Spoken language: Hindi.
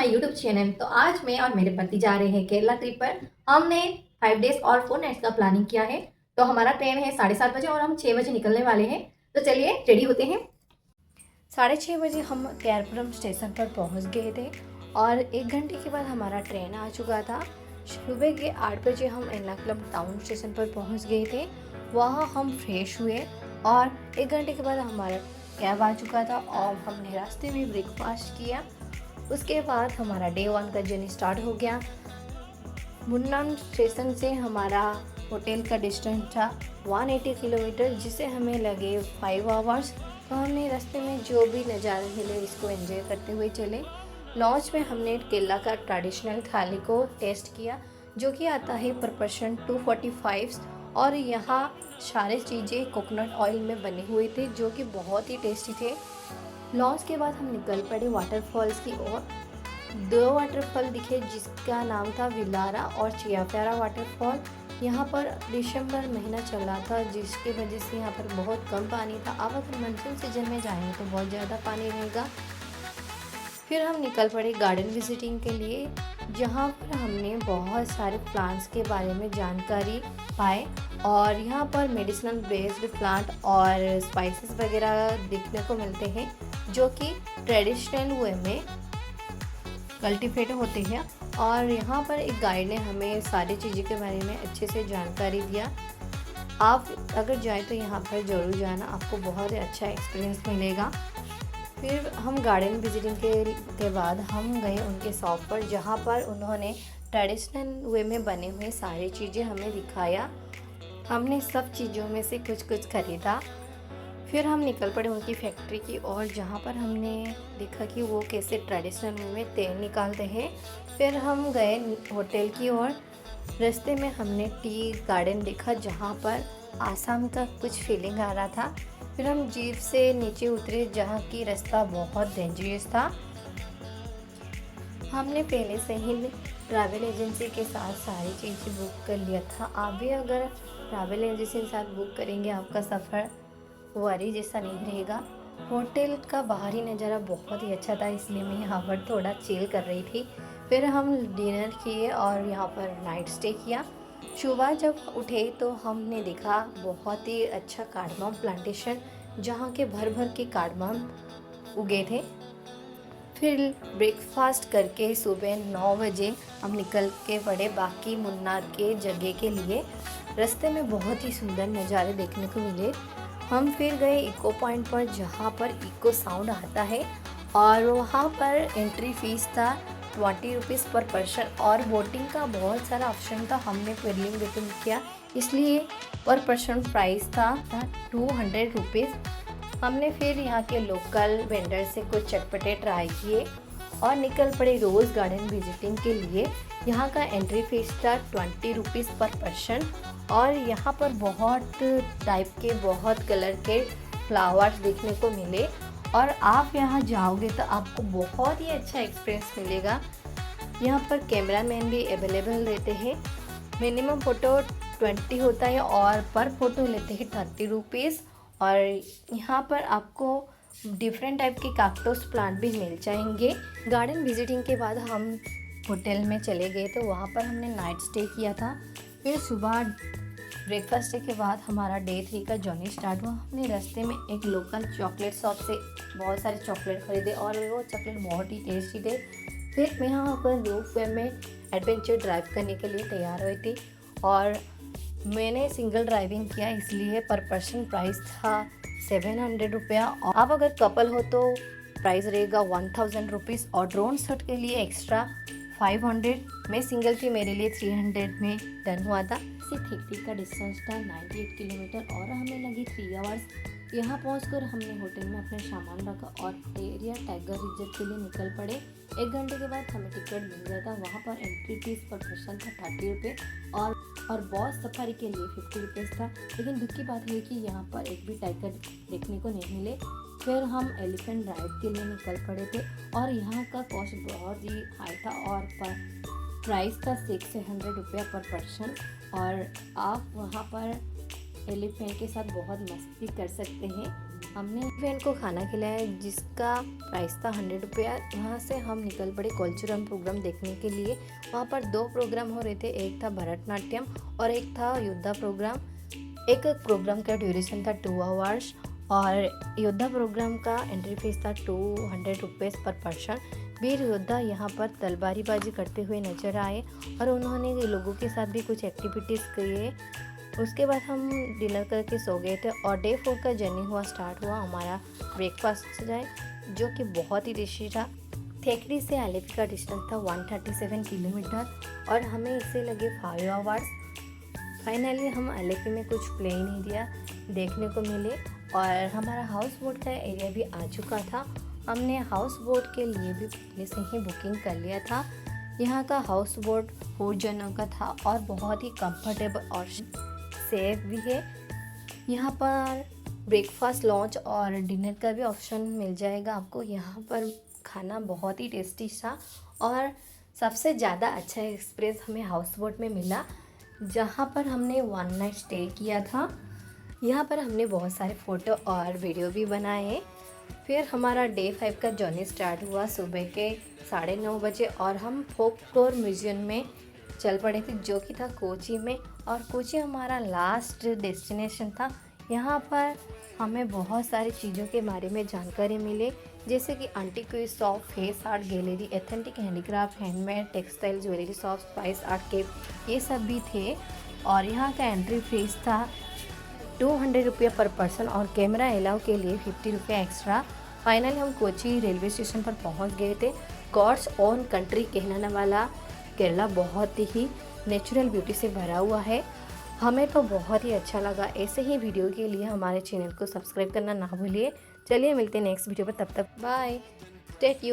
My YouTube channel. तो आज मैं और मेरे पति जा रहे हैं केरला ट्रिप पर। हमने 5 डेज और 4 नाइट्स का प्लानिंग किया है। तो हमारा ट्रेन है 7:30 बजे और हम 6 बजे निकलने वाले हैं। तो चलिए रेडी होते हैं। 6:30 बजे हम कैरपुरम स्टेशन पर पहुंच गए थे और 1 घंटे के बाद हमारा ट्रेन आ चुका था। सुबह के 8 बजे हम एर्नाकुलम टाउन स्टेशन पर पहुंच गए थे। वहाँ हम फ्रेश हुए और 1 घंटे के बाद हमारा कैब आ चुका था और हमने रास्ते में ब्रेकफास्ट किया। उसके बाद हमारा डे 1 का जर्नी स्टार्ट हो गया। मुन्नार स्टेशन से हमारा होटल का डिस्टेंस था 180 किलोमीटर, जिसे हमें लगे 5 आवर्स। तो हमने रास्ते में जो भी नज़ारे मिले इसको एंजॉय करते हुए चले। लॉन्च में हमने केरला का ट्रेडिशनल थाली को टेस्ट किया, जो कि आता है पर पर्सन 245 और यहाँ सारी चीज़ें कोकोनट ऑयल में बने हुए थे, जो कि बहुत ही टेस्टी थे। लॉन्च के बाद हम निकल पड़े वाटरफॉल्स की ओर। 2 वाटरफॉल दिखे, जिसका नाम था विलारा और चियाप्यारा वाटरफॉल। यहाँ पर दिसंबर महीना चल रहा था, जिसके वजह से यहाँ पर बहुत कम पानी था। अब अगर मानसून सीजन में जाएंगे तो बहुत ज़्यादा पानी रहेगा। फिर हम निकल पड़े गार्डन विजिटिंग के लिए, जहाँ पर हमने बहुत सारे प्लांट्स के बारे में जानकारी पाए और यहाँ पर मेडिसिनल बेस्ड प्लांट और स्पाइसेस वगैरह देखने को मिलते हैं, जो कि ट्रेडिशनल वे में कल्टीवेट होते हैं। और यहाँ पर एक गाइड ने हमें सारी चीज़ों के बारे में अच्छे से जानकारी दिया। आप अगर जाए तो यहाँ पर ज़रूर जाना, आपको बहुत ही अच्छा एक्सपीरियंस मिलेगा। फिर हम गार्डन विजिटिंग के बाद हम गए उनके शॉप पर, जहाँ पर उन्होंने ट्रेडिशनल वे में बने हुए सारी चीज़ें हमें दिखाया। हमने सब चीज़ों में से कुछ कुछ खरीदा। फिर हम निकल पड़े उनकी फैक्ट्री की ओर, जहाँ पर हमने देखा कि वो कैसे ट्रेडिशनल वे में तेल निकालते हैं। फिर हम गए होटल की ओर। रास्ते में हमने टी गार्डन देखा, जहाँ पर आसाम का कुछ फीलिंग आ रहा था। फिर हम जीप से नीचे उतरे, जहाँ की रास्ता बहुत डेंजरस था। हमने पहले से ही ट्रैवल एजेंसी के साथ सारी चीज़ें बुक कर लिया था। आप भी अगर ट्रैवल एजेंसी के साथ बुक करेंगे, आपका सफ़र वरी जैसा नहीं रहेगा। होटल का बाहरी नज़ारा बहुत ही अच्छा था, इसलिए मैं यहाँ पर थोड़ा चिल कर रही थी। फिर हम डिनर किए और यहाँ पर नाइट स्टे किया। सुबह जब उठे तो हमने देखा बहुत ही अच्छा कार्डमम प्लांटेशन, जहाँ के भर भर के कार्डमम उगे थे। फिर ब्रेकफास्ट करके सुबह 9 बजे हम निकल के पड़े बाकी मुन्नार के जगह के लिए। रास्ते में बहुत ही सुंदर नज़ारे देखने को मिले। हम फिर गए इको पॉइंट पर, जहाँ पर इको साउंड आता है और वहाँ पर एंट्री फीस था 20 रुपीज़ पर पर्सन और बोटिंग का बहुत सारा ऑप्शन था। हमने पेडलिंग बोटिंग किया, इसलिए पर पर्सन प्राइस था 200 रुपीज़। हमने फिर यहाँ के लोकल वेंडर से कुछ चटपटे ट्राई किए और निकल पड़े रोज़ गार्डन विजिटिंग के लिए। यहाँ का एंट्री फीस था 20 रुपीज़ पर पर्सन और यहाँ पर बहुत टाइप के बहुत कलर के फ्लावर्स देखने को मिले और आप यहाँ जाओगे तो आपको बहुत ही अच्छा एक्सपीरियंस मिलेगा। यहाँ पर कैमरामैन भी अवेलेबल रहते हैं। मिनिमम फ़ोटो 20 होता है और पर फोटो लेते हैं 30 रुपीज़। और यहाँ पर आपको डिफरेंट टाइप के कैक्टस प्लांट भी मिल जाएंगे। गार्डन विजिटिंग के बाद हम होटल में चले गए, तो वहाँ पर हमने नाइट स्टे किया था। फिर सुबह ब्रेकफास्ट के बाद हमारा डे 3 का जर्नी स्टार्ट हुआ। हमने रास्ते में एक लोकल चॉकलेट शॉप से बहुत सारे चॉकलेट खरीदे और वो चॉकलेट बहुत ही टेस्टी थे। फिर मैं यहाँ पर रूफ वे में एडवेंचर ड्राइव करने के लिए तैयार हुई थी और मैंने सिंगल ड्राइविंग किया, इसलिए पर पर्सन प्राइस था 700 रुपया। और आप अगर कपल हो तो प्राइस रहेगा 1000 रुपीज़ और ड्रोन शॉट के लिए एक्स्ट्रा 500। मैं सिंगल थी, मेरे लिए 300 में डन हुआ था। इसी ठीक का डिस्टेंस था 98 किलोमीटर और हमें लगी 3 आवर्स। यहाँ पहुंचकर हमने होटल में अपना सामान रखा और एरिया टाइगर रिजर्व के लिए निकल पड़े। 1 घंटे के बाद हमें टिकट मिल गया था। वहाँ पर एंट्री फीस पर पर्सन था 30 रुपये और बॉस सफारी के लिए 50 रुपीज़ था। लेकिन दुख की बात है कि यहाँ पर एक भी टाइगर देखने को नहीं मिले। फिर हम एलिफेंट राइड के लिए निकल पड़े थे और यहाँ का कॉस्ट बहुत ही हाई था और प्राइस था 600 रुपया पर पर्सन और आप वहाँ पर एलिफेंट के साथ बहुत मस्ती कर सकते हैं। हमने इवेंट को खाना खिलाया जिसका प्राइस था 100 रुपया। वहाँ से हम निकल पड़े कल्चरल प्रोग्राम देखने के लिए। वहाँ पर 2 प्रोग्राम हो रहे थे, एक था भरतनाट्यम और एक था योद्धा प्रोग्राम। एक प्रोग्राम का ड्यूरेशन था 2 आवर्स और योद्धा प्रोग्राम का एंट्री फीस था 200 रुपीज़ पर पर्सन। वीर योद्धा यहाँ पर तलवारीबाजी करते हुए नजर आए और उन्होंने लोगों के साथ भी कुछ एक्टिविटीज़ किए। उसके बाद हम डिनर करके सो गए थे और डे 4 का जर्नी स्टार्ट हुआ हमारा ब्रेकफास्ट से, जो कि बहुत ही टेस्टी था। थेकड़ी से आलेपी का डिस्टेंस था 137 किलोमीटर और हमें इससे लगे 5 आवर्स। फाइनली हम आलेपी में कुछ प्लेन एरिया देखने को मिले और हमारा हाउस बोट का एरिया भी आ चुका था। हमने हाउस बोट के लिए भी पहले से ही बुकिंग कर लिया था। यहाँ का हाउस बोट 4 जनों का था और बहुत ही कंफर्टेबल और सेफ भी है। यहाँ पर ब्रेकफास्ट, लंच और डिनर का भी ऑप्शन मिल जाएगा आपको। यहाँ पर खाना बहुत ही टेस्टी था और सबसे ज़्यादा अच्छा एक्सपीरियंस हमें हाउस बोट में मिला, जहाँ पर हमने 1 नाइट स्टे किया था। यहाँ पर हमने बहुत सारे फ़ोटो और वीडियो भी बनाए। फिर हमारा डे 5 का जर्नी स्टार्ट हुआ सुबह के 9:30 बजे और हम फोकलोर म्यूजियम में चल पड़े थे, जो कि था कोची में। और कोची हमारा लास्ट डेस्टिनेशन था। यहाँ पर हमें बहुत सारी चीज़ों के बारे में जानकारी मिले, जैसे कि antiquity shop, face art gallery, authentic handicraft, handmade textile, jewellery shop, spice art cave, ये सब भी थे। और यहाँ का एंट्री फीस था 200 रुपये पर पर्सन और कैमरा अलाउ के लिए 50 रुपये एक्स्ट्रा। फाइनली हम कोची रेलवे स्टेशन पर पहुँच गए थे। गॉड्स ओन कंट्री कहलाने वाला केरला बहुत ही नेचुरल ब्यूटी से भरा हुआ है। हमें तो बहुत ही अच्छा लगा। ऐसे ही वीडियो के लिए हमारे चैनल को सब्सक्राइब करना ना भूलिए। चलिए मिलते हैं नेक्स्ट वीडियो पर, तब तक बाय, स्टे ट्यून्ड।